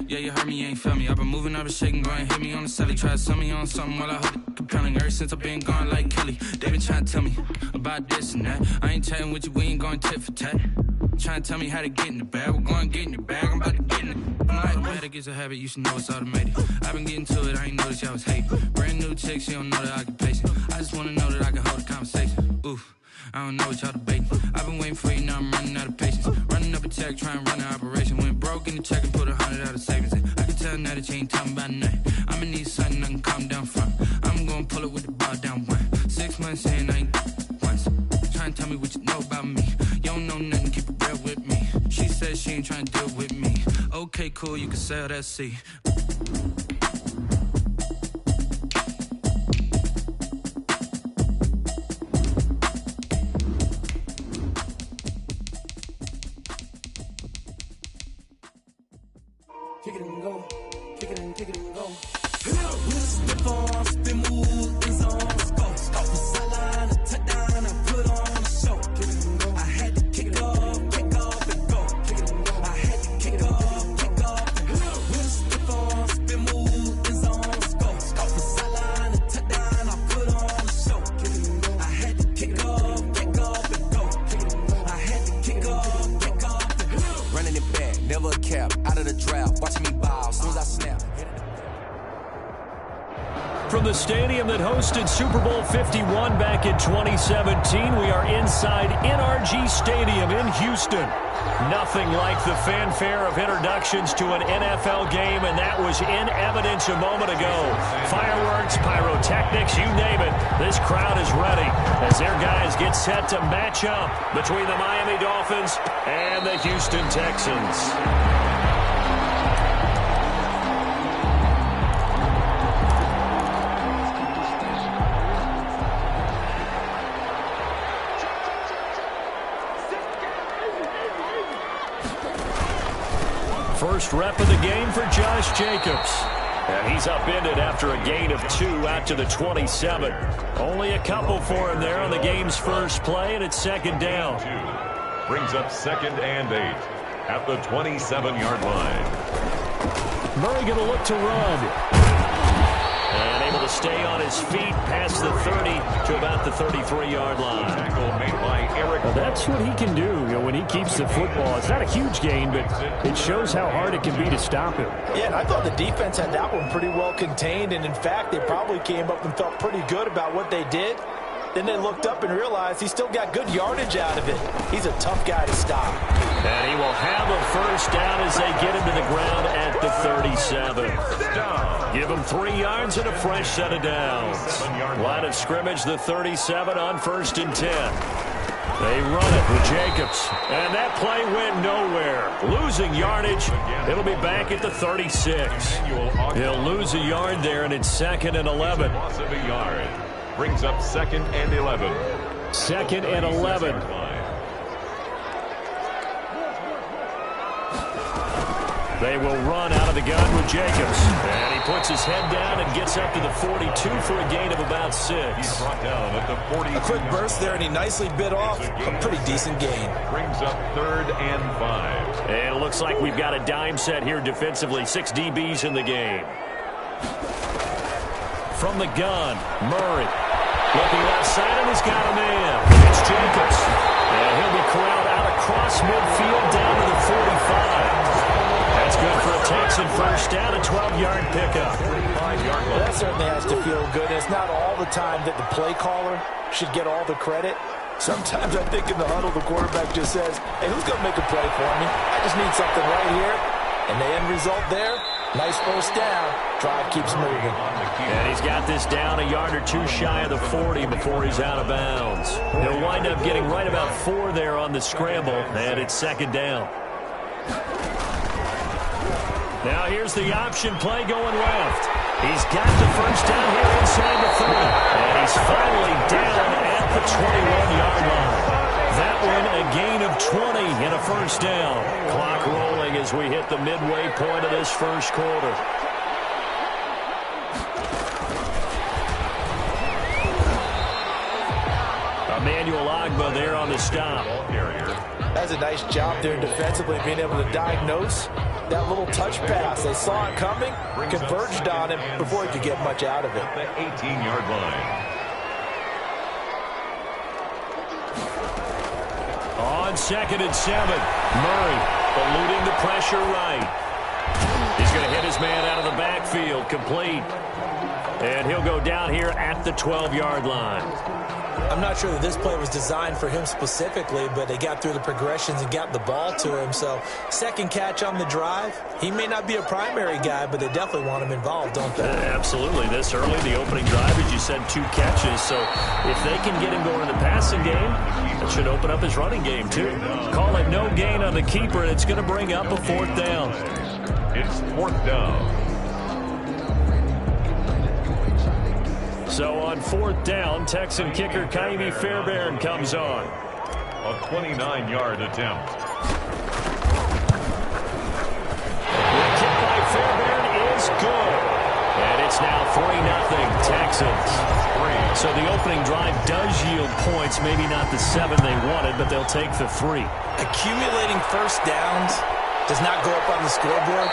Yeah, you heard me, you ain't felt me. I've been moving, I've been shaking, go and hit me on the celly. Try to sell me on something while I hold it compelling. Ever since I've been gone like Kelly, they been trying to tell me about this and that. I ain't chatting with you, we ain't going tit for tat. Trying to tell me how to get in the bag, we're going to get in the bag, I'm about to get in it. I'm like, automatic is a habit, you should know it's automated. I've been getting to it, I ain't noticed y'all was hating. Brand new chick, she don't know the occupation. I just wanna know that I can hold a conversation. Oof, I don't know what y'all debating. I've been waiting for you, now I'm running out of patience. Running up a check, trying to run an operation. Went broke in the check and put 100 out of savings in. I can tell now that you ain't talking about nothing. I'ma need something I can calm down from. I'm gonna pull it with the bar down one. 6 months in, I ain't once. Trying to tell me what you know about me. You don't know nothing, keep it real with me. She said she ain't trying to deal with me. Okay, cool, you can sell that seat. Kick it and go, kick it and go. Spin on, spin move, in zone, let's go. From sideline to touchdown, I put on a show. I had to kick off and go. I had to kick off and go. Spin on, spin move, in zone, let's go. From sideline to touchdown, I put on a show. I had to kick off and go. I had to kick off and go. Running it back, never a cap, out of the draft, watching me bow, as soon as I snap. From the stadium that hosted Super Bowl 51 back in 2017, we are inside NRG Stadium in Houston. Nothing like the fanfare of introductions to an NFL game, and that was in evidence a moment ago. Fireworks, pyrotechnics, you name it. This crowd is ready as their guys get set to match up between the Miami Dolphins and the Houston Texans. First rep of the game for Josh Jacobs. And he's upended after a gain of 2 out to the 27. Only a couple for him there on the game's first play, and it's second down. Brings up 2nd and 8 at the 27-yard line. Murray going to look to run. And able to stay on his feet past the 30 to about the 33-yard line. Tackle made by Eric. Well, that's what he can do, when he keeps the football. It's not a huge gain, but it shows how hard it can be to stop him. Yeah, and I thought the defense had that one pretty well contained, and in fact, they probably came up and felt pretty good about what they did. Then they looked up and realized he still got good yardage out of it. He's a tough guy to stop. And he will have a first down as they get him to the ground at the 37. Give him 3 yards and a fresh set of downs. Line of scrimmage, the 37 on 1st and 10. They run it with Jacobs. And that play went nowhere. Losing yardage. It'll be back at the 36. He'll lose a yard there, and it's 2nd and 11. Loss of a yard. Brings up 2nd and 11. 2nd and 11. They will run out of the gun with Jacobs. And he puts his head down and gets up to the 42 for a gain of about 6. He's brought down at the 40. A quick burst there, and he nicely bit off a pretty decent gain. Brings up 3rd and 5. And it looks like we've got a dime set here defensively. 6 DBs in the game. From the gun, Murray. Looking left side, and he's got a man. It's Jacobs. And he'll be corralled out across midfield down to the 45. That's good for a Texan first down, a 12-yard pickup. Well, that certainly has to feel good. It's not all the time that the play caller should get all the credit. Sometimes I think in the huddle, the quarterback just says, hey, who's going to make a play for me? I just need something right here. And the end result there, nice first down. Drive keeps moving. And he's got this down a yard or 2 shy of the 40 before he's out of bounds. He'll wind up getting right about 4 there on the scramble, and it's 2nd down. Now here's the option play going left. He's got the first down here inside the 30. And he's finally down at the 21-yard line. That one a gain of 20 and a first down. Clock rolling as we hit the midway point of this first quarter. Emmanuel Ogbah there on the stop. That's a nice job there defensively, being able to diagnose that little touch pass. They saw it coming, converged on him before he could get much out of it. The 18-yard line. On 2nd and 7, Murray eluding the pressure right. He's going to hit his man out of the backfield, complete. And he'll go down here at the 12-yard line. I'm not sure that this play was designed for him specifically, but they got through the progressions and got the ball to him. So, second catch on the drive. He may not be a primary guy, but they definitely want him involved, don't they? Absolutely. This early, the opening drive, as you said, 2 catches. So, if they can get him going in the passing game, it should open up his running game, too. Call it no gain on the keeper, and it's going to bring up a 4th down. It's 4th down. So on 4th down, Texan kicker Kaimi Fairbairn comes on. A 29-yard attempt. The kick by Fairbairn is good. And it's now 3-0 Texans. So the opening drive does yield points, maybe not the 7 they wanted, but they'll take the 3. Accumulating first downs does not go up on the scoreboard,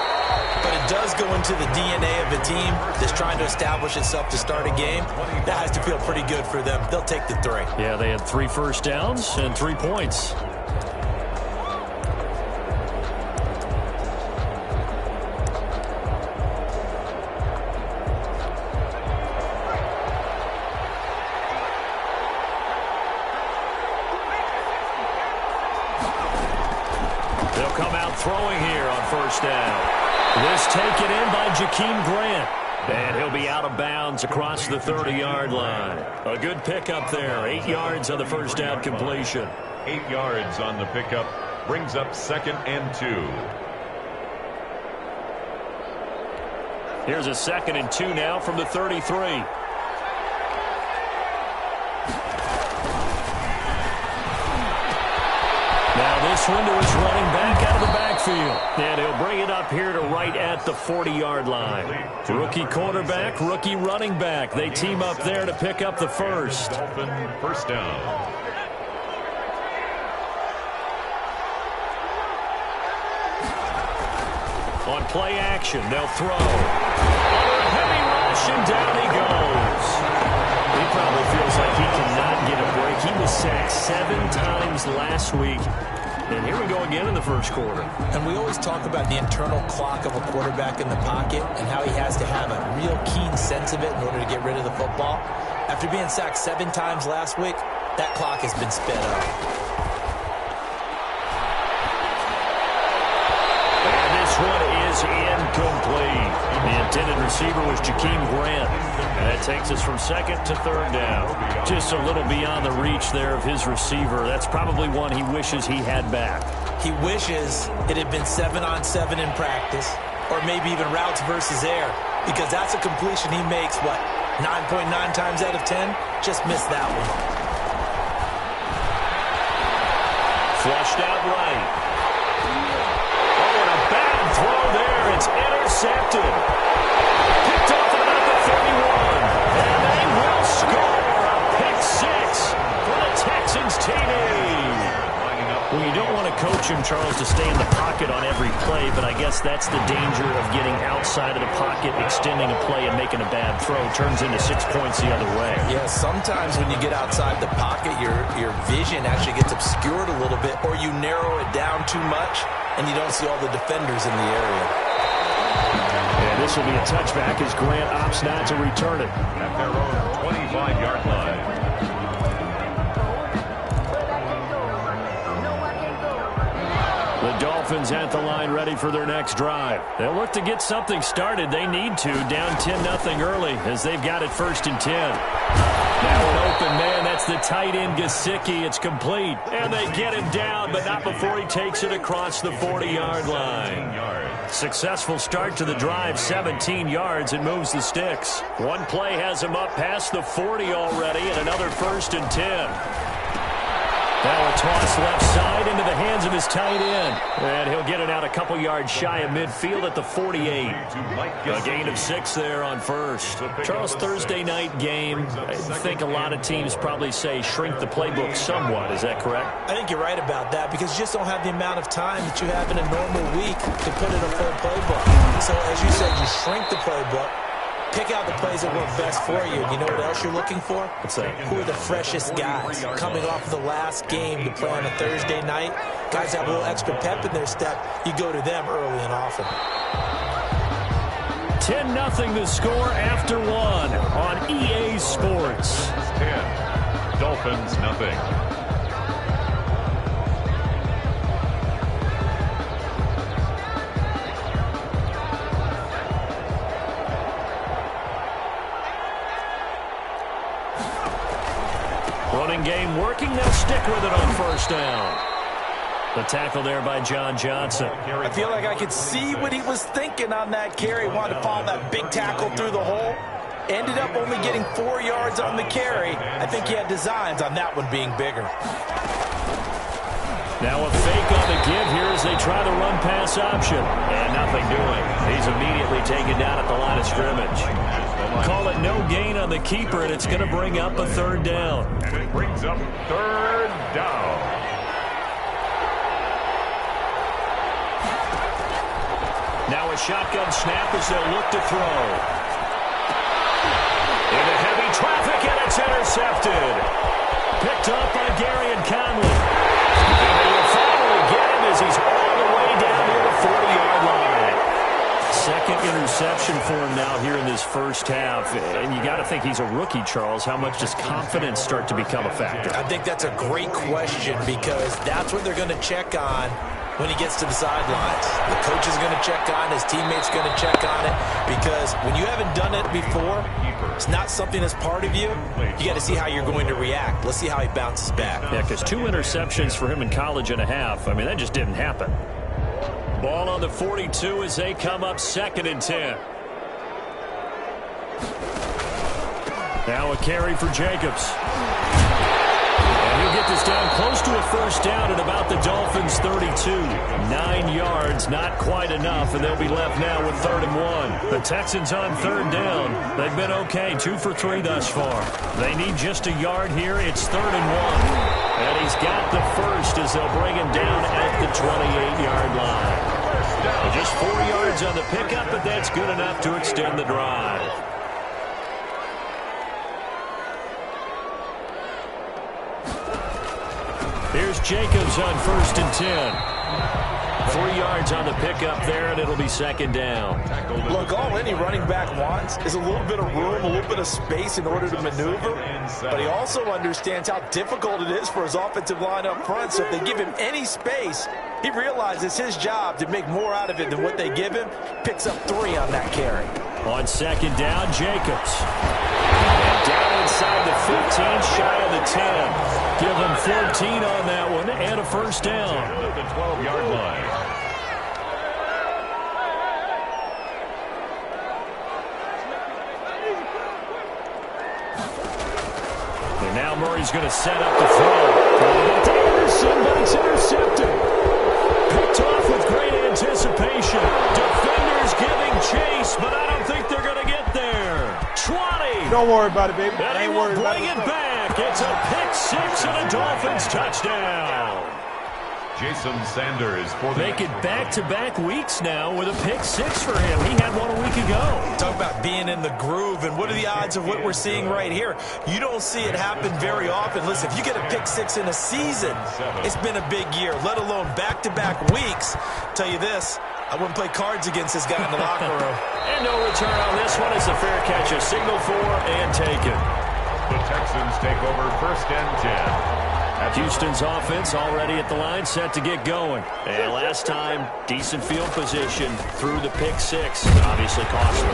but it does go into the DNA of a team that's trying to establish itself to start a game. That has to feel pretty good for them. They'll take the 3. Yeah, they had 3 first downs and 3 points. They'll come out throwing here on 1st down. This taken in by Jakeem Grant. And he'll be out of bounds across the 30-yard line. A good pickup there. 8 yards on the first down completion. 8 yards on the pickup. Brings up 2nd and 2. Here's a 2nd and 2 now from the 33. Now this window is running back out of the backfield. And he'll bring it up here to right at the 40-yard line. Rookie quarterback, rookie running back. They team up there to pick up the first. Dolphin 1st down. On play action, they'll throw. Under a heavy rush, and down he goes. He probably feels like he cannot get a break. He was sacked 7 times last week. And here we go again in the first quarter. And we always talk about the internal clock of a quarterback in the pocket and how he has to have a real keen sense of it in order to get rid of the football. After being sacked 7 times last week, that clock has been sped up. And this one is incomplete. The intended receiver was Jakeem Grant. And that takes us from 2nd to 3rd down. Just a little beyond the reach there of his receiver. That's probably one he wishes he had back. He wishes it had been 7-on-7 in practice, or maybe even routes versus air, because that's a completion he makes, 9.9 times out of 10? Just missed that one. Flushed out right. Oh, and a bad throw there. It's intercepted. Picked off at about the 31. And they will score a pick 6 for the Texans team. Well, you don't want to coach him, Charles, to stay in the pocket on every play, but I guess that's the danger of getting outside of the pocket, extending a play, and making a bad throw. Turns into 6 points the other way. Yeah, sometimes when you get outside the pocket, your vision actually gets obscured a little bit, or you narrow it down too much, and you don't see all the defenders in the area. And this will be a touchback as Grant opts not to return it. At their own 25-yard line. The Dolphins at the line ready for their next drive. They'll look to get something started. They need to. Down 10-0 early as they've got it 1st and 10. Now an open man. That's the tight end Gesicki. It's complete. And they get him down, but not before he takes it across the 40-yard line. Successful start to the drive. 17 yards and moves the sticks. One play has him up past the 40 already and another 1st and 10. Now a toss left side into the hands of his tight end. And he'll get it out a couple yards shy of midfield at the 48. A gain of 6 there on first. Charles, Thursday night game, I think a lot of teams probably say shrink the playbook somewhat. Is that correct? I think you're right about that because you just don't have the amount of time that you have in a normal week to put in a full playbook. So as you said, you shrink the playbook. Pick out the plays that work best for you. You know what else you're looking for? What's that? Who are the freshest guys coming off the last game to play on a Thursday night? Guys have a little extra pep in their step. You go to them early and often. 10-0 the score after 1 on EA Sports. 10. Dolphins, nothing. Running game working. They'll stick with it on first down. The tackle there by John Johnson. I feel like I could see what he was thinking on that carry. Wanted to follow that big tackle through the hole. Ended up only getting 4 yards on the carry. I think he had designs on that one being bigger. Now a fake on the give here as they try the run-pass option. And nothing doing. He's immediately taken down at the line of scrimmage. Call it no gain on the keeper, and it's going to bring up a third down. And it brings up third down. Now a shotgun snap as they'll look to throw. Into heavy traffic, and it's intercepted. Picked up by Gary and Conley. And they will finally get him as he's all the way down near the 40-yard line. Second interception for him now here in this first half. And you got to think he's a rookie, Charles. How much does confidence start to become a factor? I think that's a great question because that's what they're going to check on when he gets to the sidelines. The coach is going to check on, his teammates going to check on it, because when you haven't done it before, it's not something that's part of you. You got to see how you're going to react. Let's see how he bounces back. Yeah, because 2 interceptions for him in college and a half. I mean, that just didn't happen. Ball on the 42 as they come up 2nd and 10. Now a carry for Jacobs. And he'll get this down close to a first down at about the Dolphins' 32. 9 yards, not quite enough, and they'll be left now with 3rd and 1. The Texans on 3rd down. They've been okay, 2 for 3 thus far. They need just a yard here. It's 3rd and 1. And he's got the first as they'll bring him down at the 28-yard line. Just 4 yards on the pickup, but that's good enough to extend the drive. Here's Jacobs on 1st and 10. 3 yards on the pickup there, and it'll be 2nd down. Look, all any running back wants is a little bit of room, a little bit of space in order to maneuver. But he also understands how difficult it is for his offensive line up front. So if they give him any space, he realizes his job to make more out of it than what they give him. Picks up 3 on that carry. On 2nd down, Jacobs. And down inside the 15, shy of the 10. Give him 14 on that one and a first down. The 12-yard line. And now Murray's going to set up the throw. Anderson, but it's intercepted. Picked off with great anticipation. Defenders giving chase, but I don't think they're going to get there. 20. Don't worry about it, baby. And he will bring it back. It's a pick-6 and a Dolphins touchdown. Jason Sanders for the... Make it back-to-back weeks now with a pick-6 for him. He had one a week ago. Talk about being in the groove, and what are the odds of what we're seeing right here? You don't see it happen very often. Listen, if you get a pick-6 in a season, it's been a big year, let alone back-to-back weeks. Tell you this, I wouldn't play cards against this guy in the locker room. And no return on this one as the fair catch is signaled for and taken. The Texans take over 1st and 10. Houston's offense already at the line, set to get going. And last time, decent field position through the pick-6. Obviously costly.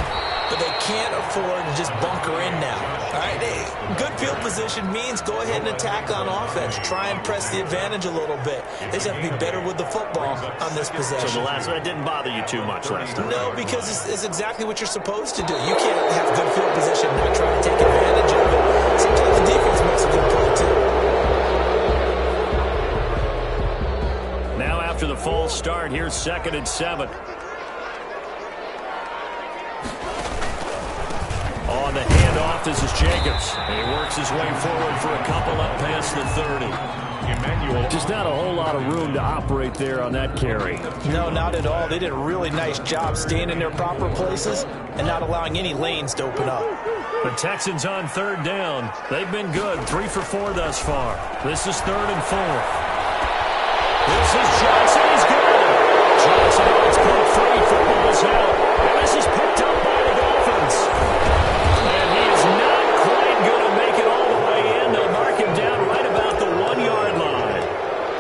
But they can't afford to just bunker in now. All right, good field position means go ahead and attack on offense. Try and press the advantage a little bit. They just have to be better with the football on this possession. So the last one didn't bother you too much last time? No, because it's exactly what you're supposed to do. You can't have good field position and not try to take advantage of it. Sometimes the defense makes a good play, too. after the false start. Here's 2nd and 7. On the handoff, this is Jacobs. And he works his way forward for a couple up past the 30. Just not a whole lot of room to operate there on that carry. No, not at all. They did a really nice job staying in their proper places and not allowing any lanes to open up. The Texans on 3rd down. They've been good, 3 for 4 thus far. This is 3rd and 4. This is Johnson. He's good. Johnson gets caught free. Football is out. And this is picked up by the Dolphins. And he is not quite going to make it all the way in. They'll mark him down right about the 1-yard line.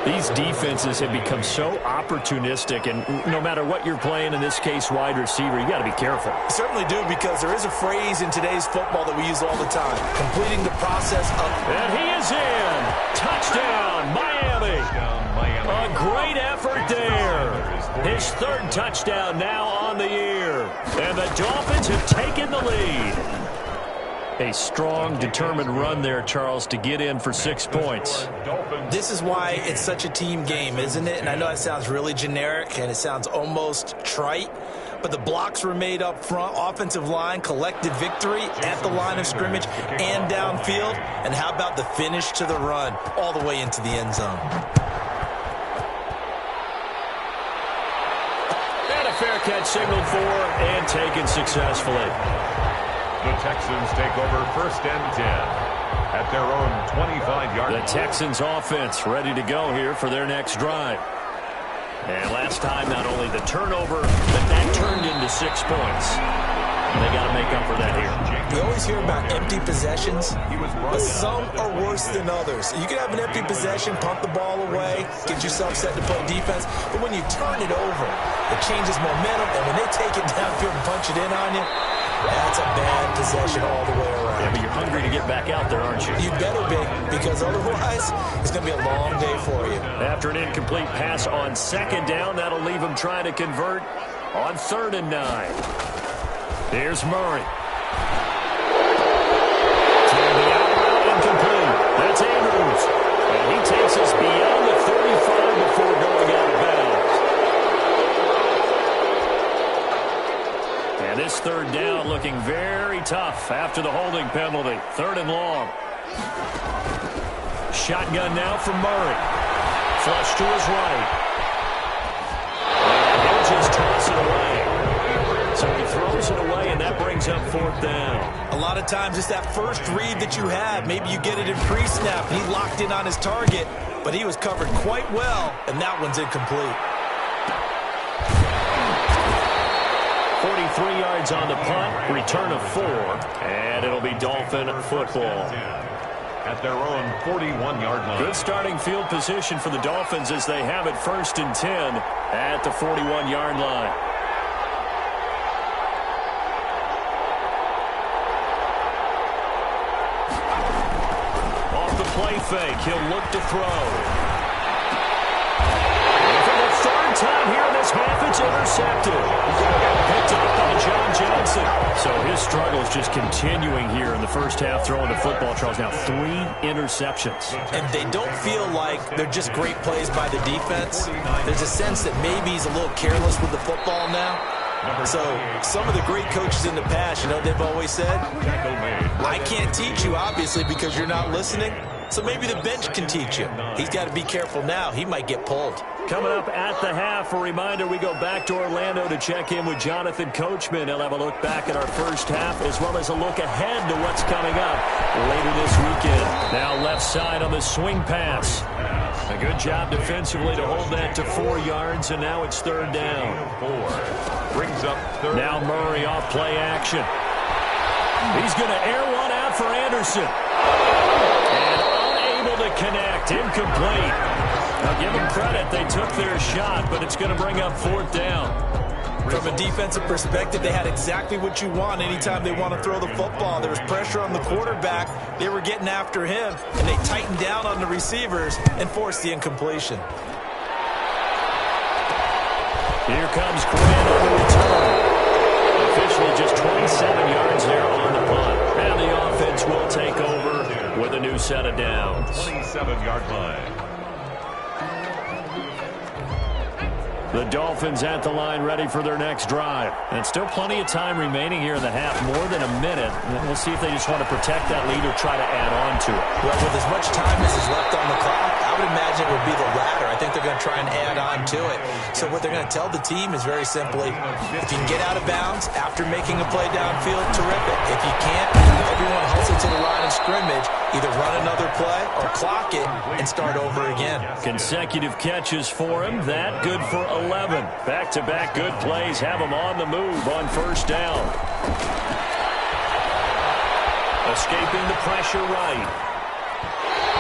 These defenses have become so opportunistic, and no matter what you're playing, in this case wide receiver, you got to be careful. You certainly do, because there is a phrase in today's football that we use all the time: completing the process of. And he is in. Touchdown, Miami. A great effort there. His 3rd touchdown now on the year. And the Dolphins have taken the lead. A strong, determined run there, Charles, to get in for 6 points. This is why it's such a team game, isn't it? And I know that sounds really generic and it sounds almost trite, but the blocks were made up front. Offensive line collected victory at the line of scrimmage and downfield. And how about the finish to the run all the way into the end zone? And a fair catch signaled for and taken successfully. The Texans take over 1st and 10 at their own 25-yard line. The Texans offense ready to go here for their next drive. And last time, not only the turnover, but that turned into 6 points. They got to make up for that here. We always hear about empty possessions, but some are worse than others. You can have an empty possession, pump the ball away, get yourself set to play defense, but when you turn it over, it changes momentum, and when they take it downfield and punch it in on you, that's a bad possession all the way around. Yeah, but you're hungry to get back out there, aren't you? You better be, because otherwise it's going to be a long day for you. After an incomplete pass on 2nd down, that'll leave him trying to convert on 3rd and 9. Here's Murray. And the out route incomplete. That's Andrews. And he takes us beyond the 35 before going out of bounds. And this 3rd down looking very tough after the holding penalty. 3rd and long. Shotgun now from Murray. Flush to his right. And he'll just toss it away. So he throws it away, and that brings up 4th down. A lot of times it's that first read that you have. Maybe you get it in pre-snap. He locked in on his target, but he was covered quite well, and that one's incomplete. 43 yards on the punt, return of 4, and it'll be Dolphin football. At their own 41-yard line. Good starting field position for the Dolphins as they have it 1st and 10 at the 41-yard line. Off the play fake, he'll look to throw. For the 3rd time here in this half, it's intercepted. Picked up by John Johnson. So his struggle is just continuing here in the first half, throwing the football. Charles, now 3 interceptions. And they don't feel like they're just great plays by the defense. There's a sense that maybe he's a little careless with the football now. So some of the great coaches in the past, you know, they've always said, I can't teach you, obviously, because you're not listening. So maybe the bench can teach you. He's got to be careful now. He might get pulled. Coming up at the half, a reminder, we go back to Orlando to check in with Jonathan Coachman. He'll have a look back at our first half as well as a look ahead to what's coming up later this weekend. Now left side on the swing pass. A good job defensively to hold that to 4 yards, and now it's 3rd down. 4 brings up 3rd. Now Murray off play action. He's going to air one out for Anderson. And unable to connect. Incomplete. Now give them credit. They took their shot, but it's going to bring up 4th down. From a defensive perspective, they had exactly what you want anytime they want to throw the football. There was pressure on the quarterback. They were getting after him, and they tightened down on the receivers and forced the incompletion. Here comes Quinn on the return. Officially just 27 yards there on the punt. And the offense will take over with a new set of downs. 27-yard line. The Dolphins at the line ready for their next drive. And still plenty of time remaining here in the half, more than a minute. And we'll see if they just want to protect that lead or try to add on to it. Well, with as much time as is left on the clock, I would imagine it would be the latter. I think they're going to try and add on to it. So what they're going to tell the team is very simply, if you can get out of bounds after making a play downfield, terrific. If you can't, everyone hustle to the line of scrimmage, either run another play or clock it and start over again. Consecutive catches for him. That good for 11. Back-to-back good plays have him on the move on first down. Escaping the pressure right.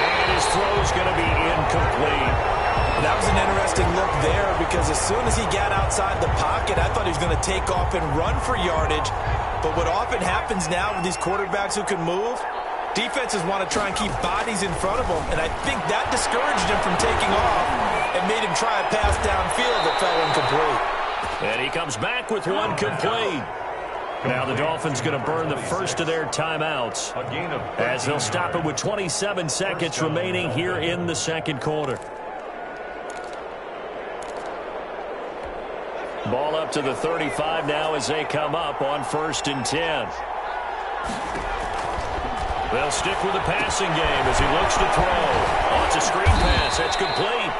And his throw's going to be incomplete. That was an interesting look there because as soon as he got outside the pocket, I thought he was going to take off and run for yardage. But what often happens now with these quarterbacks who can move, defenses want to try and keep bodies in front of them, and I think that discouraged him from taking off and made him try a pass downfield that fell incomplete. And he comes back with one complete. Now the Dolphins going to burn the first of their timeouts as they'll stop it with 27 seconds remaining here in the second quarter. Ball up to the 35 now as they come up on 1st and 10. They'll stick with the passing game as he looks to throw. Oh, it's a screen pass. That's complete.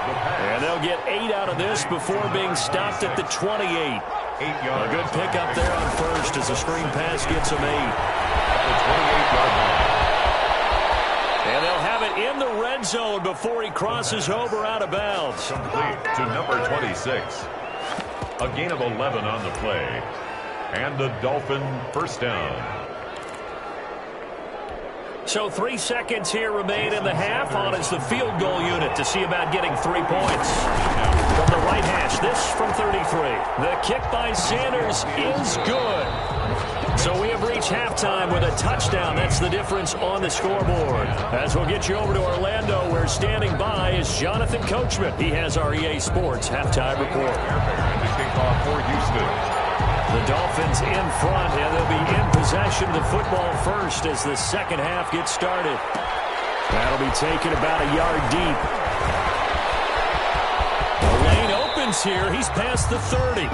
And they'll get 8 out of this before being stopped at the 28. A good pickup there on first as the screen pass gets them 8. The 28-yard line. And they'll have it in the red zone before he crosses over out of bounds. Complete to number 26. A gain of 11 on the play. And the Dolphin first down. So 3 seconds here remain in the half. On is the field goal unit to see about getting 3 points. From the right hash, this from 33. The kick by Sanders is good. So we have reached halftime with a touchdown. That's the difference on the scoreboard. As we'll get you over to Orlando, where standing by is Jonathan Coachman. He has our EA Sports halftime report. The kickoff for Houston. The Dolphins in front, and they'll be in possession of the football first as the second half gets started. That'll be taken about a yard deep. The lane opens here. He's past the 30.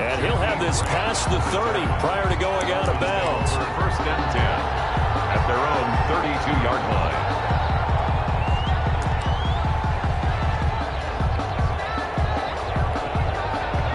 And he'll have this past the 30 prior to going out of bounds. First and 10 at their own 32-yard line.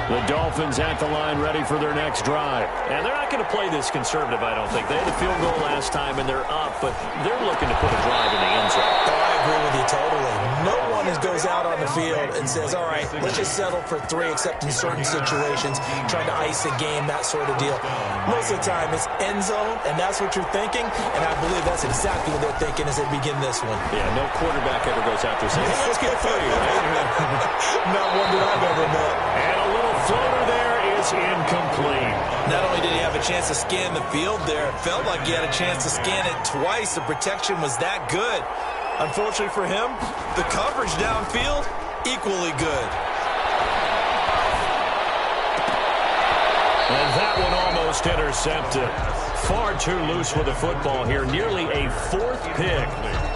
The Dolphins at the line ready for their next drive. And they're not going to play this conservative, I don't think. They had a field goal last time, and they're up, but they're looking to put a drive in the end zone. Oh, I agree with you totally. No one goes out on the field and says, all right, let's just settle for 3, except in certain situations, trying to ice a game, that sort of deal. Most of the time, it's end zone, and that's what you're thinking, and I believe that's exactly what they're thinking as they begin this one. Yeah, no quarterback ever goes out there saying, hey, let's get 3, right? Not one that I've ever met. And a little floater there is incomplete. Not only did he have a chance to scan the field there, it felt like he had a chance to scan it twice. The protection was that good. Unfortunately for him, the coverage downfield, equally good. And that one almost intercepted. Far too loose with the football here. Nearly a 4th pick.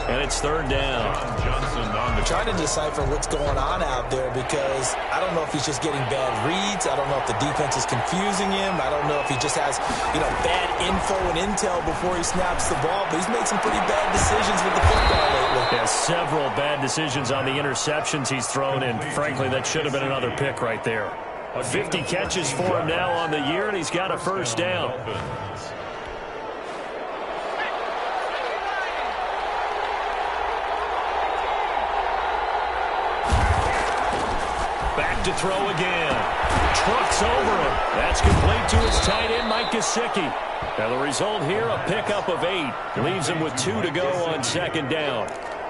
And it's 3rd down. Johnson on the Trying to decipher what's going on out there because I don't know if he's just getting bad reads. I don't know if the defense is confusing him. I don't know if he just has, bad info and intel before he snaps the ball. But he's made some pretty bad decisions with the football lately. Yeah, several bad decisions on the interceptions he's thrown, and frankly, that should have been another pick right there. 50 catches for him now on the year, and he's got a first down. Back to throw again. Trucks over him. That's complete to his tight end, Mike Gesicki. Now the result here, a pickup of 8. Leaves him with 2 to go on 2nd down.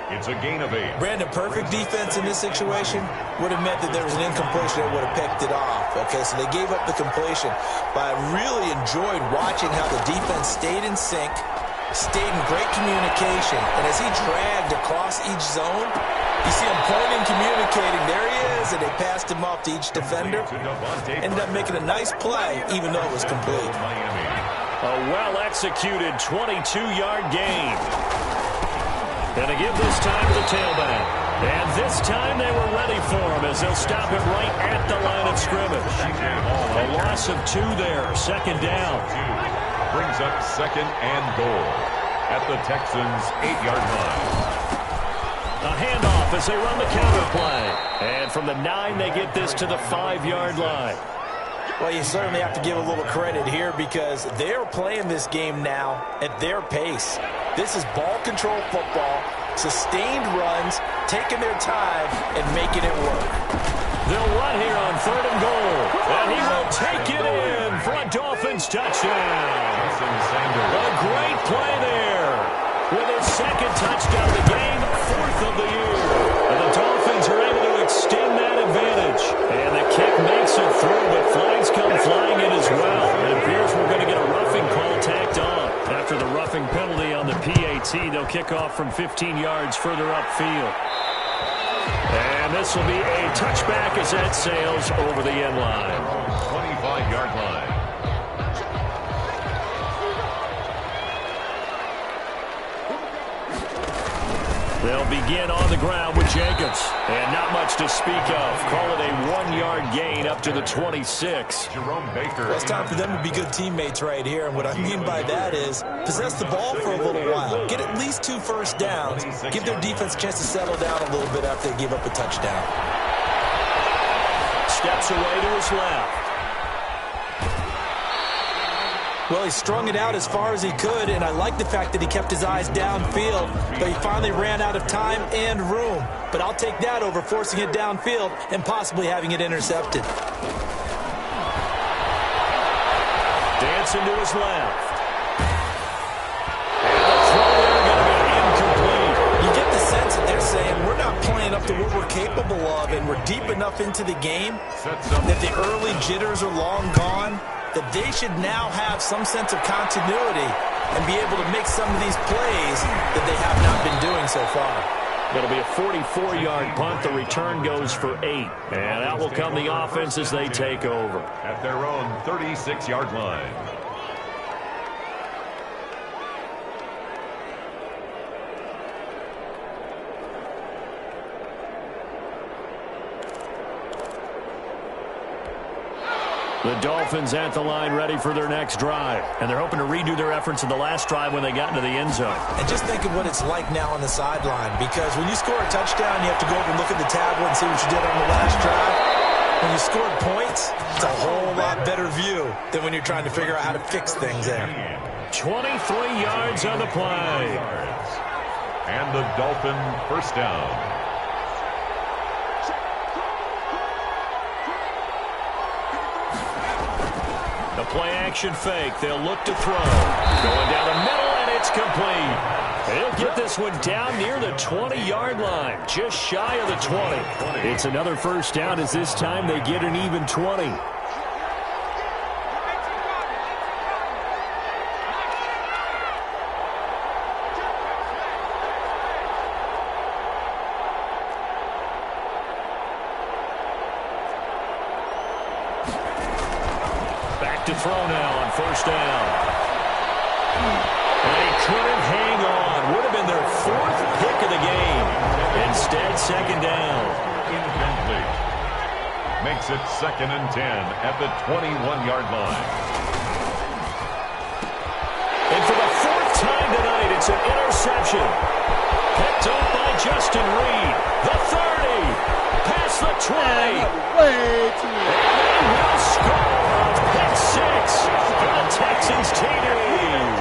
It's a gain of 8. Brandon, perfect defense in this situation would have meant that there was an incompletion that would have picked it off. Okay, so they gave up the completion. But I really enjoyed watching how the defense stayed in sync, stayed in great communication. And as he dragged across each zone, you see him pointing, communicating. There he is, and they passed him off to each defender. Ended up making a nice play, even though it was complete. A well-executed 22-yard gain. And to give this time to the tailback. And this time they were ready for him as they'll stop it right at the line of scrimmage. A loss of 2 there, second down. Brings up second and goal at the Texans' 8-yard line. A handoff as they run the counter play. And from the 9, they get this to the 5-yard line. Well, you certainly have to give a little credit here because they're playing this game now at their pace. This is ball control football, sustained runs, taking their time, and making it work. They'll run here on 3rd and goal. And he will take it in for a Dolphins touchdown. A great play there. With his second touchdown of the game, 4th of the year. And the Dolphins are able to extend that advantage. And the kick makes it through, but flags come flying in as well. It appears we're going to get a roughing call tacked on. After the roughing penalty on the PAT, they'll kick off from 15 yards further upfield. And this will be a touchback as that sails over the end line. 25-yard line. They'll begin on the ground with Jenkins. And not much to speak of. Call it a 1-yard gain up to the 26. Jerome Baker. Well, it's time for them to be good teammates right here. And what I mean by that is possess the ball for a little while. Get at least 2 first downs. Give their defense a chance to settle down a little bit after they give up a touchdown. Steps away to his left. Well, he strung it out as far as he could, and I like the fact that he kept his eyes downfield, but he finally ran out of time and room. But I'll take that over forcing it downfield and possibly having it intercepted. Dancing to his left. And the throw there going to be incomplete. You get the sense that they're saying we're not playing up to what we're capable of, and we're deep enough into the game that the early jitters are long gone, that they should now have some sense of continuity and be able to make some of these plays that they have not been doing so far. It'll be a 44-yard punt. The return goes for 8. And out will come the offense as they take over. At their own 36-yard line. The Dolphins at the line ready for their next drive. And they're hoping to redo their efforts in the last drive when they got into the end zone. And just think of what it's like now on the sideline, because when you score a touchdown, you have to go over and look at the tablet and see what you did on the last drive. When you scored points, it's a whole lot better view than when you're trying to figure out how to fix things there. 23 yards on the play. And the Dolphin first down. The play-action fake. They'll look to throw. Going down the middle, and it's complete. They'll get this one down near the 20-yard line, just shy of the 20. It's another first down as this time they get an even 20. To throw now on first down. And he couldn't hang on. Would have been their 4th pick of the game. Instead, second down. Incomplete. Makes it 2nd and 10 at the 21-yard line. And for the 4th time tonight, it's an interception. Picked up by Justin Reed. The 30. Past the 20. Way too late. And they will score. Pick 6 for the Texans take a lead.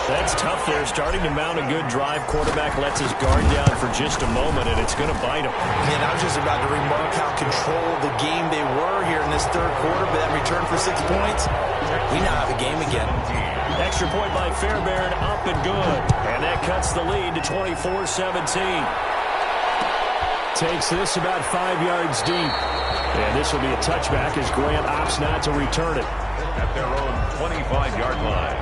That's tough there. Starting to mount a good drive. Quarterback lets his guard down for just a moment, and it's going to bite him. Man, I was just about to remark how controlled the game they were here in this 3rd quarter, but that return for 6 points, we now have a game again. Extra point by Fairbairn, up and good. And that cuts the lead to 24-17. Takes this about 5 yards deep. And this will be a touchback as Grant opts not to return it. At their own 25-yard line.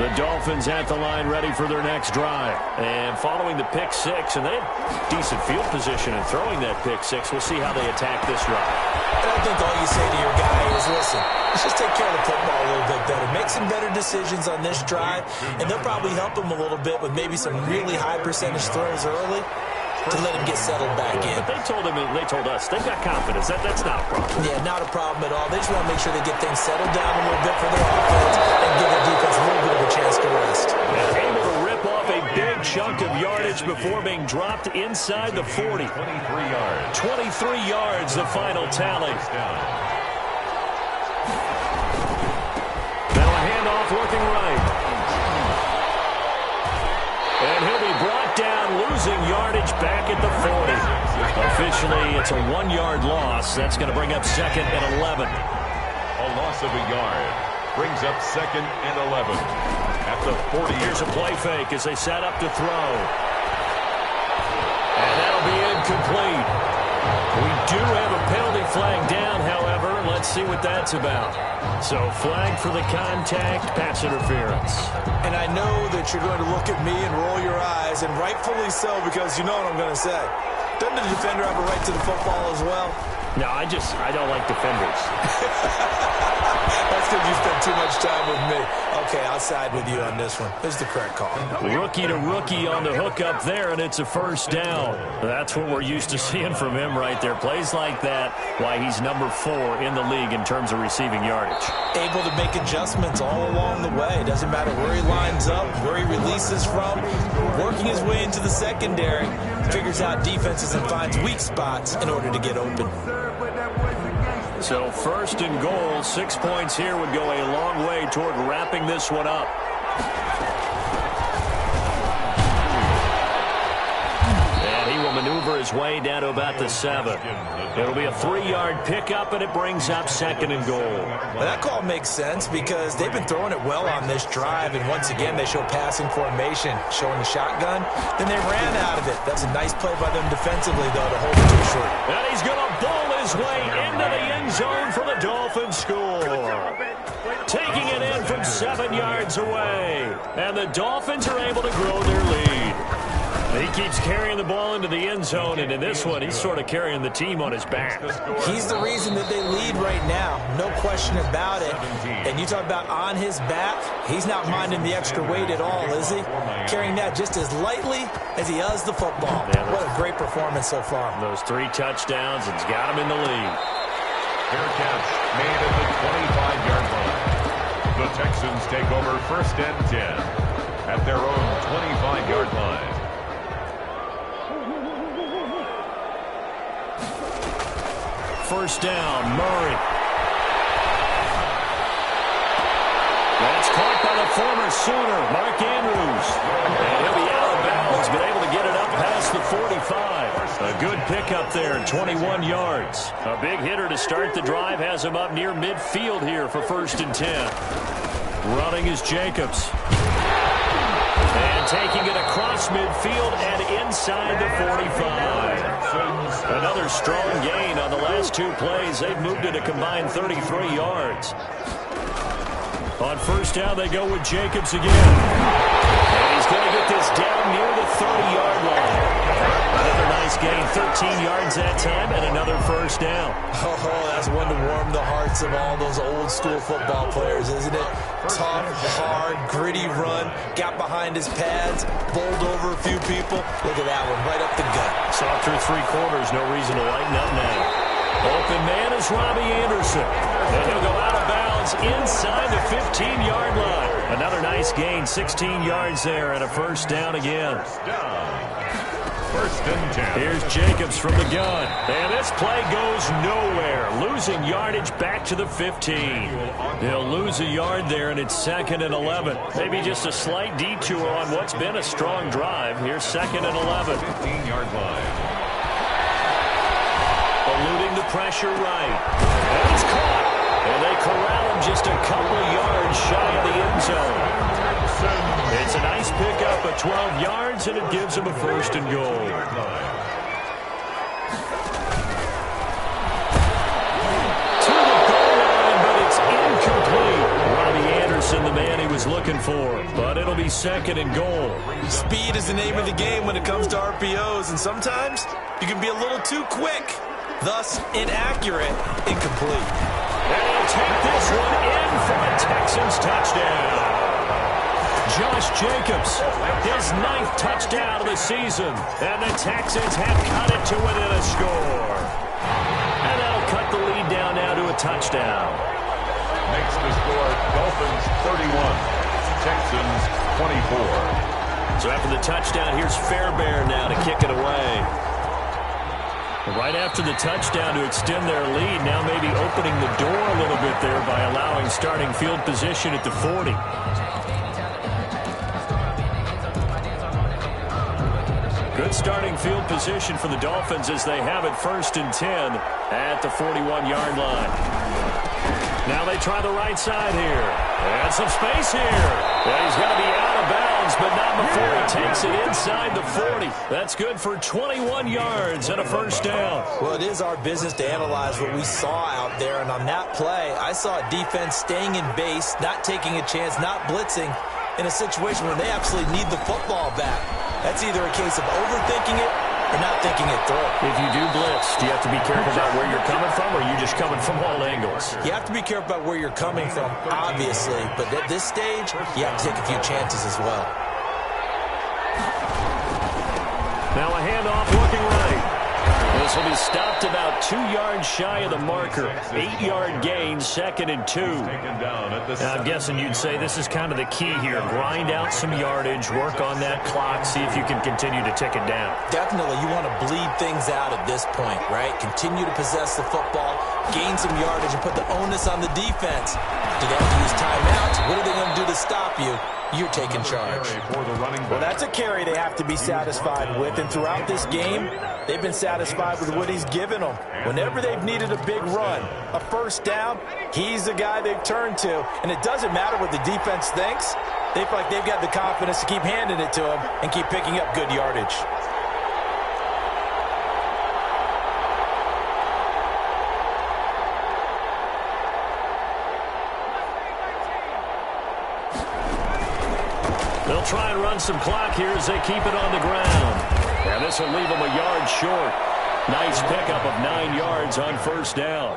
The Dolphins at the line ready for their next drive. And following the pick 6, and they have decent field position in throwing that pick 6. We'll see how they attack this drive. I think all you say to your guy is, listen, Let's just take care of the football a little bit better. Make some better decisions on this drive, and they'll probably help him a little bit with maybe some really high percentage throws early to let him get settled back in. But they told us they've got confidence. That's not a problem. Yeah, not a problem at all. They just want to make sure they get things settled down a little bit for their offense and give their defense a little bit of a chance to rest. And able to rip off a big chunk of yardage before being dropped inside the 40. 23 yards. 23 yards, the final tally. Now a handoff looking right. And he'll be brought down, losing yardage back at the 40. Officially, it's a 1-yard loss. That's going to bring up 2nd and 11. A loss of a yard brings up 2nd and 11 at the 40. Here's a play fake as they set up to throw. And that'll be incomplete. We do have a penalty flag down, however. Let's see what that's about. So flag for the contact, pass interference. And I know that you're going to look at me and roll your eyes, and rightfully so, because you know what I'm going to say. Doesn't the defender have a right to the football as well? No, I don't like defenders. That's because you spent too much time with me. Okay, I'll side with you on this one. This is the correct call. Rookie to rookie on the hook up there, and it's a first down. That's what we're used to seeing from him right there. Plays like that, why he's number 4 in the league in terms of receiving yardage. Able to make adjustments all along the way. Doesn't matter where he lines up, where he releases from. Working his way into the secondary, figures out defenses and finds weak spots in order to get open. So 1st and goal, 6 points here would go a long way toward wrapping this one up. And he will maneuver his way down to about the 7. It'll be a 3-yard pickup, and it brings up 2nd and goal. Well, that call makes sense because they've been throwing it well on this drive, and once again they show passing formation, showing the shotgun. Then they ran out of it. That's a nice play by them defensively, though, to hold it too short. And he's going to bowl his way into the end zone for the Dolphins score. Taking it in from 7 yards away. And the Dolphins are able to grow their lead. He keeps carrying the ball into the end zone, and in this one, he's sort of carrying the team on his back. He's the reason that they lead right now. No question about it. And you talk about on his back, he's not minding the extra weight at all, is he? Carrying that just as lightly as he does the football. Yeah, what a great performance so far. Those 3 touchdowns, it's got him in the lead. Fair catch made at the 25-yard line. The Texans take over 1st and 10 at their own 25-yard line. First down, Murray. That's caught by the former Sooner, Mark Andrews. And he'll be out of bounds, but able to get it up past the 45. A good pickup there, 21 yards. A big hitter to start the drive has him up near midfield here for 1st and 10. Running is Jacobs. And taking it across midfield and inside the 45. Another strong gain on the last 2 plays. They've moved it a combined 33 yards. On 1st down, they go with Jacobs again. And he's going to get this down near the 30-yard line. Another nice gain, 13 yards that time, and another 1st down. Oh, that's one to warm the hearts of all those old-school football players, isn't it? Tough, hard, gritty run, got behind his pads, bowled over a few people. Look at that one, right up the gut. Saw through 3 quarters, no reason to lighten up now. Open man is Robbie Anderson. And he'll go out of bounds inside the 15-yard line. Another nice gain, 16 yards there, and a 1st down again. 1st and 10. Here's Jacobs from the gun. And this play goes nowhere. Losing yardage back to the 15. They'll lose a yard there, and it's 2nd and 11. Maybe just a slight detour on what's been a strong drive. Here's 2nd and 11. 15-yard line. Eluding the pressure right. And it's caught. And they corral him just a couple of yards shy of the end zone. It's a nice pickup of 12 yards, and it gives him a 1st and goal. To the goal line, but it's incomplete. Robbie Anderson, the man he was looking for. But it'll be 2nd and goal. Speed is the name of the game when it comes to RPOs, and sometimes you can be a little too quick. Thus, inaccurate, incomplete. And he'll take this one in for a Texans touchdown. Josh Jacobs, his 9th touchdown of the season, and the Texans have cut it to within a score. And that'll cut the lead down now to a touchdown. Makes the score Dolphins 31, Texans 24. So after the touchdown, here's Fairbairn now to kick it away. Right after the touchdown to extend their lead, now maybe opening the door a little bit there by allowing starting field position at the 40. Good starting field position for the Dolphins as they have it 1st and 10 at the 41-yard line. Now they try the right side here. And some space here. Well, he's going to be out of bounds, but not before he takes it inside the 40. That's good for 21 yards and a first down. Well, it is our business to analyze what we saw out there. And on that play, I saw a defense staying in base, not taking a chance, not blitzing in a situation where they absolutely need the football back. That's either a case of overthinking it or not thinking it through. If you do blitz, do you have to be careful about where you're coming from, or are you just coming from all angles? You have to be careful about where you're coming from, obviously. But at this stage, you have to take a few chances as well. Now a handoff looking right. This will be stopped about 2 yards shy of the marker. 8-yard gain, 2nd and 2. Now, I'm guessing you'd say this is kind of the key here. Grind out some yardage, work on that clock, see if you can continue to tick it down. Definitely, you want to bleed things out at this point, right? Continue to possess the football, gain some yardage, and put the onus on the defense. Do they have to use timeouts? What are they going to do to stop you? You're taking charge. Well, that's a carry they have to be satisfied with, and throughout this game, they've been satisfied with what he's given them. Whenever they've needed a big run, a first down, he's the guy they've turned to, and it doesn't matter what the defense thinks. They feel like they've got the confidence to keep handing it to him and keep picking up good yardage. They'll try and run some clock here as they keep it on the ground. And this will leave them a yard short. Nice pickup of 9 yards on first down.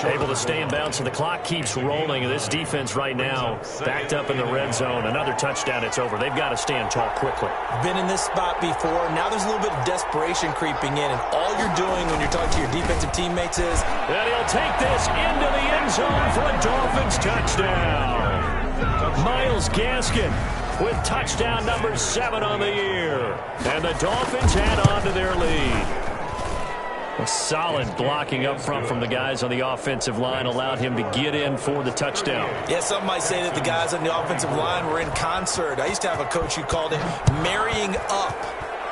Able to stay in bounds, so the clock keeps rolling. This defense right now backed up in the red zone. Another touchdown, it's over. They've got to stand tall quickly. Been in this spot before. Now there's a little bit of desperation creeping in, and all you're doing when you're talking to your defensive teammates is... And he'll take this into the end zone for a Dolphins touchdown. Myles Gaskin with touchdown number 7 on the year. And the Dolphins add on to their lead. A solid blocking up front from the guys on the offensive line allowed him to get in for the touchdown. Yeah, some might say that the guys on the offensive line were in concert. I used to have a coach who called it marrying up,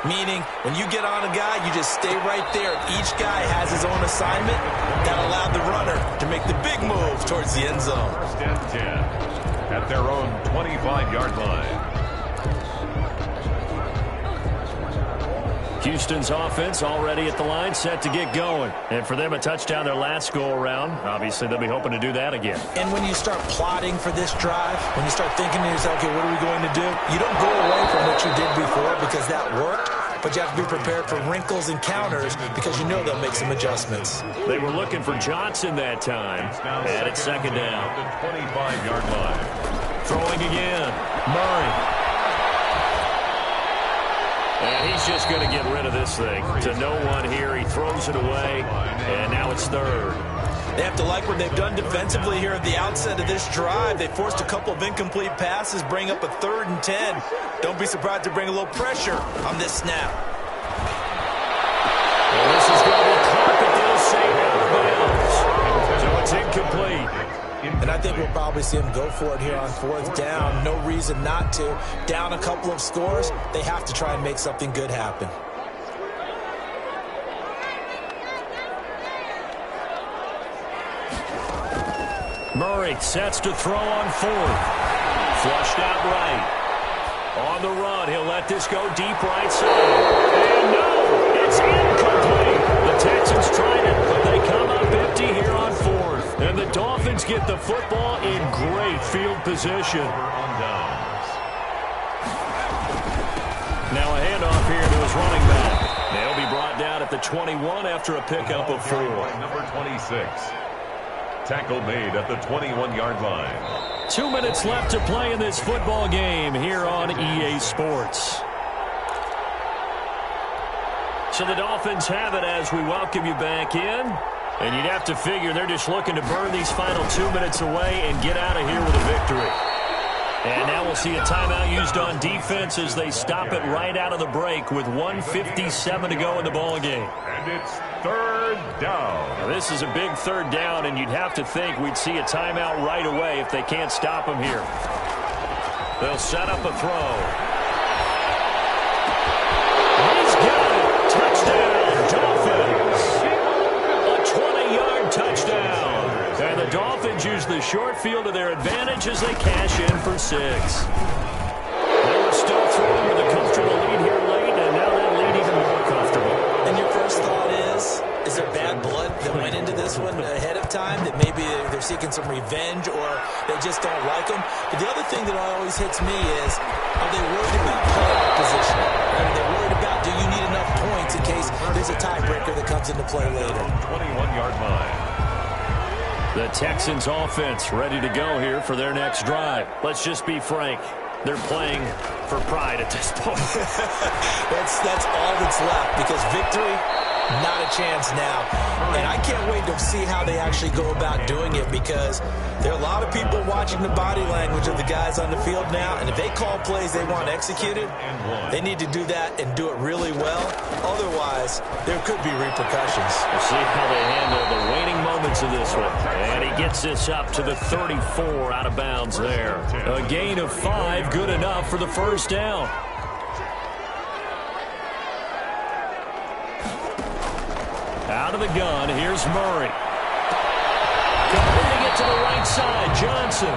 meaning when you get on a guy, you just stay right there. Each guy has his own assignment that allowed the runner to make the big move towards the end zone. First and 10 at their own 25-yard line. Houston's offense already at the line, set to get going. And for them, a touchdown their last go-around. Obviously, they'll be hoping to do that again. And when you start plotting for this drive, when you start thinking to yourself, okay, what are we going to do? You don't go away from what you did before because that worked, but you have to be prepared for wrinkles and counters because you know they'll make some adjustments. They were looking for Johnson that time, and it's second down. The 25-yard line. Throwing again. Murray. And he's just going to get rid of this thing. To no one here. He throws it away, and now it's third. They have to like what they've done defensively here at the outset of this drive. They forced a couple of incomplete passes, bring up a 3rd and 10. Don't be surprised to bring a little pressure on this snap. Well, this is going to be caught, but they'll say out of bounds. So it's incomplete. And I think we'll probably see them go for it here on 4th down. No reason not to. Down a couple of scores, they have to try and make something good happen. Murray sets to throw on 4th. Flushed out right. On the run, he'll let this go deep right side. And no, it's incomplete. The Texans tried it, but they come up empty here on 4th. And the Dolphins get the football in great field position. Now a handoff here to his running back. They'll be brought down at the 21 after a pickup of 4. Number 26. Tackle made at the 21-yard line. 2 minutes left to play in this football game here on EA Sports. So the Dolphins have it as we welcome you back in. And you'd have to figure they're just looking to burn these final 2 minutes away and get out of here with a victory. And now we'll see a timeout used on defense as they stop it right out of the break with 1:57 to go in the ball game. And it's third down. Now this is a big third down, and you'd have to think we'd see a timeout right away if they can't stop him here. They'll set up a throw. He's got it. Touchdown, Dolphins. A 20-yard touchdown. And the Dolphins use the short field to their advantage as they cash in for 6. They were still throwing with a comfortable lead here late, and now that lead even more comfortable. And your first thought is there bad blood that went into this one ahead of time, that maybe they're seeking some revenge or they just don't like them? But the other thing that always hits me is, are they worried about playoff position? Are they worried about, do you need enough points in case there's a tiebreaker that comes into play later? 21-yard line. The Texans offense ready to go here for their next drive. Let's just be frank. They're playing for pride at this point. That's all that's left, because victory, not a chance now. And I can't wait to see how they actually go about doing it, because there are a lot of people watching the body language of the guys on the field now, and if they call plays they want executed, they need to do that and do it really well. Otherwise, there could be repercussions. We'll see how they handle the waning moments of this one. And he gets this up to the 34 out of bounds there. A gain of 5, good enough for the first down. Out of the gun, here's Murray. Completing it to the right side, Johnson.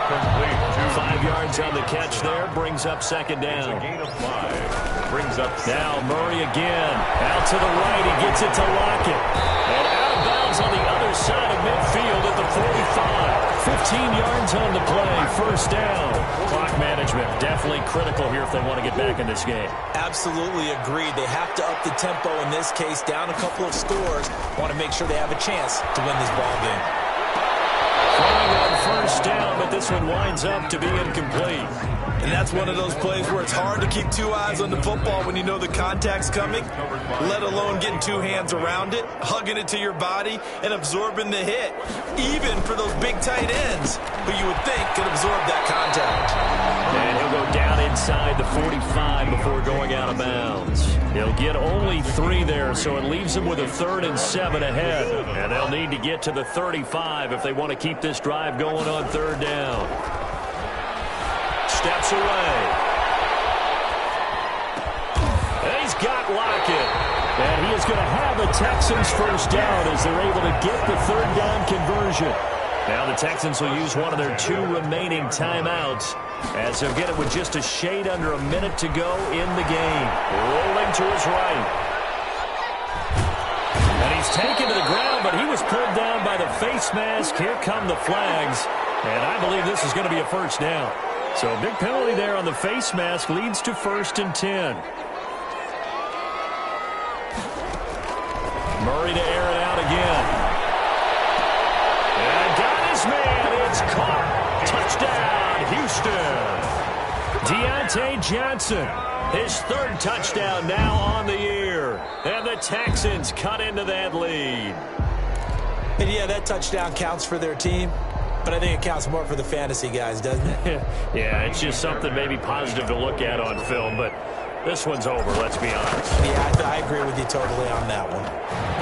Complete. 5 yards on the catch there, brings up second down. A gain of 5. Brings up now Murray again. Out to the right, he gets it to Lockett. And out of bounds on the other side of midfield at the 45. 15 yards on the play, first down. Clock management definitely critical here if they want to get back in this game. Absolutely agreed. They have to up the tempo in this case, down a couple of scores. Want to make sure they have a chance to win this ball game. Throwing on first down, but this one winds up to be incomplete. And that's one of those plays where it's hard to keep 2 eyes on the football when you know the contact's coming, let alone getting 2 hands around it, hugging it to your body, and absorbing the hit, even for those big tight ends who you would think could absorb that contact. And he'll go down inside the 45 before going out of bounds. He'll get only 3 there, so it leaves him with a 3rd and 7 ahead. And they'll need to get to the 35 if they want to keep this drive going on 3rd down. Steps away. And he's got Lockett. And he is going to have the Texans first down as they're able to get the 3rd down conversion. Now the Texans will use one of their 2 remaining timeouts as they'll get it with just a shade under a minute to go in the game. Rolling to his right. And he's taken to the ground, but he was pulled down by the face mask. Here come the flags. And I believe this is going to be a first down. So a big penalty there on the face mask leads to 1st and 10. Murray to air it out again. And got his man. It's caught. Touchdown, Houston. Deontay Johnson, his 3rd touchdown now on the year. And the Texans cut into that lead. And yeah, that touchdown counts for their team. But I think it counts more for the fantasy guys, doesn't it? Yeah, it's just something maybe positive to look at on film, but this one's over, let's be honest. Yeah, I agree with you totally on that one.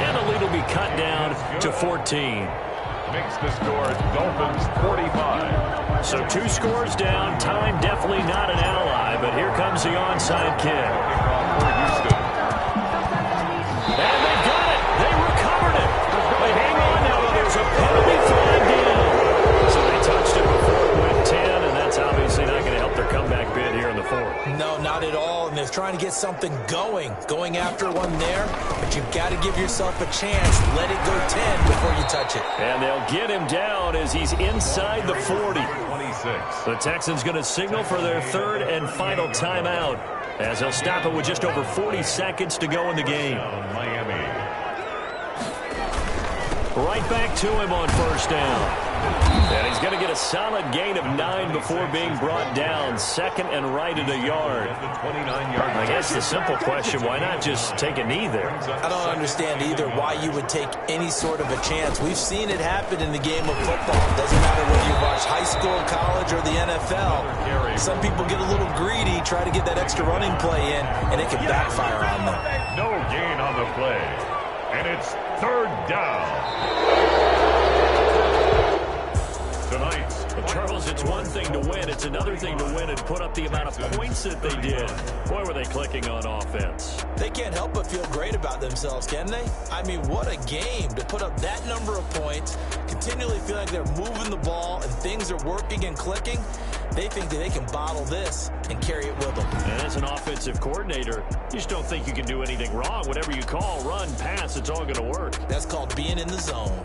And the lead will be cut down to 14. Makes the score Dolphins 45. So 2 scores down, time definitely not an ally, but here comes the onside kick. And they've got it. They recovered it. But hang on now, there's a penalty flag down. So they touched it before it went 10, and that's obviously not going to help their comeback bid here in the 4th. No, not at all. And they're trying to get something going after one there. But you've got to give yourself a chance. Let it go 10 before you touch it. And they'll get him down as he's inside the 40. 26. The Texans going to signal for their 3rd and final timeout as they'll stop it with just over 40 seconds to go in the game. Miami. Right back to him on first down. And he's going to get a solid gain of 9 before being brought down. Second and right at a yard. I guess the simple question, why not just take a knee there? I don't understand either why you would take any sort of a chance. We've seen it happen in the game of football. Doesn't matter whether you watch high school, college, or the NFL. Some people get a little greedy, try to get that extra running play in, and it can backfire on them. No gain on the play. And it's third down. Well, Charles, it's one thing to win. It's another thing to win and put up the amount of points that they did. Boy, were they clicking on offense. They can't help but feel great about themselves, can they? I mean, what a game to put up that number of points, continually feel like they're moving the ball and things are working and clicking. They think that they can bottle this and carry it with them. And as an offensive coordinator, you just don't think you can do anything wrong. Whatever you call, run, pass, it's all going to work. That's called being in the zone.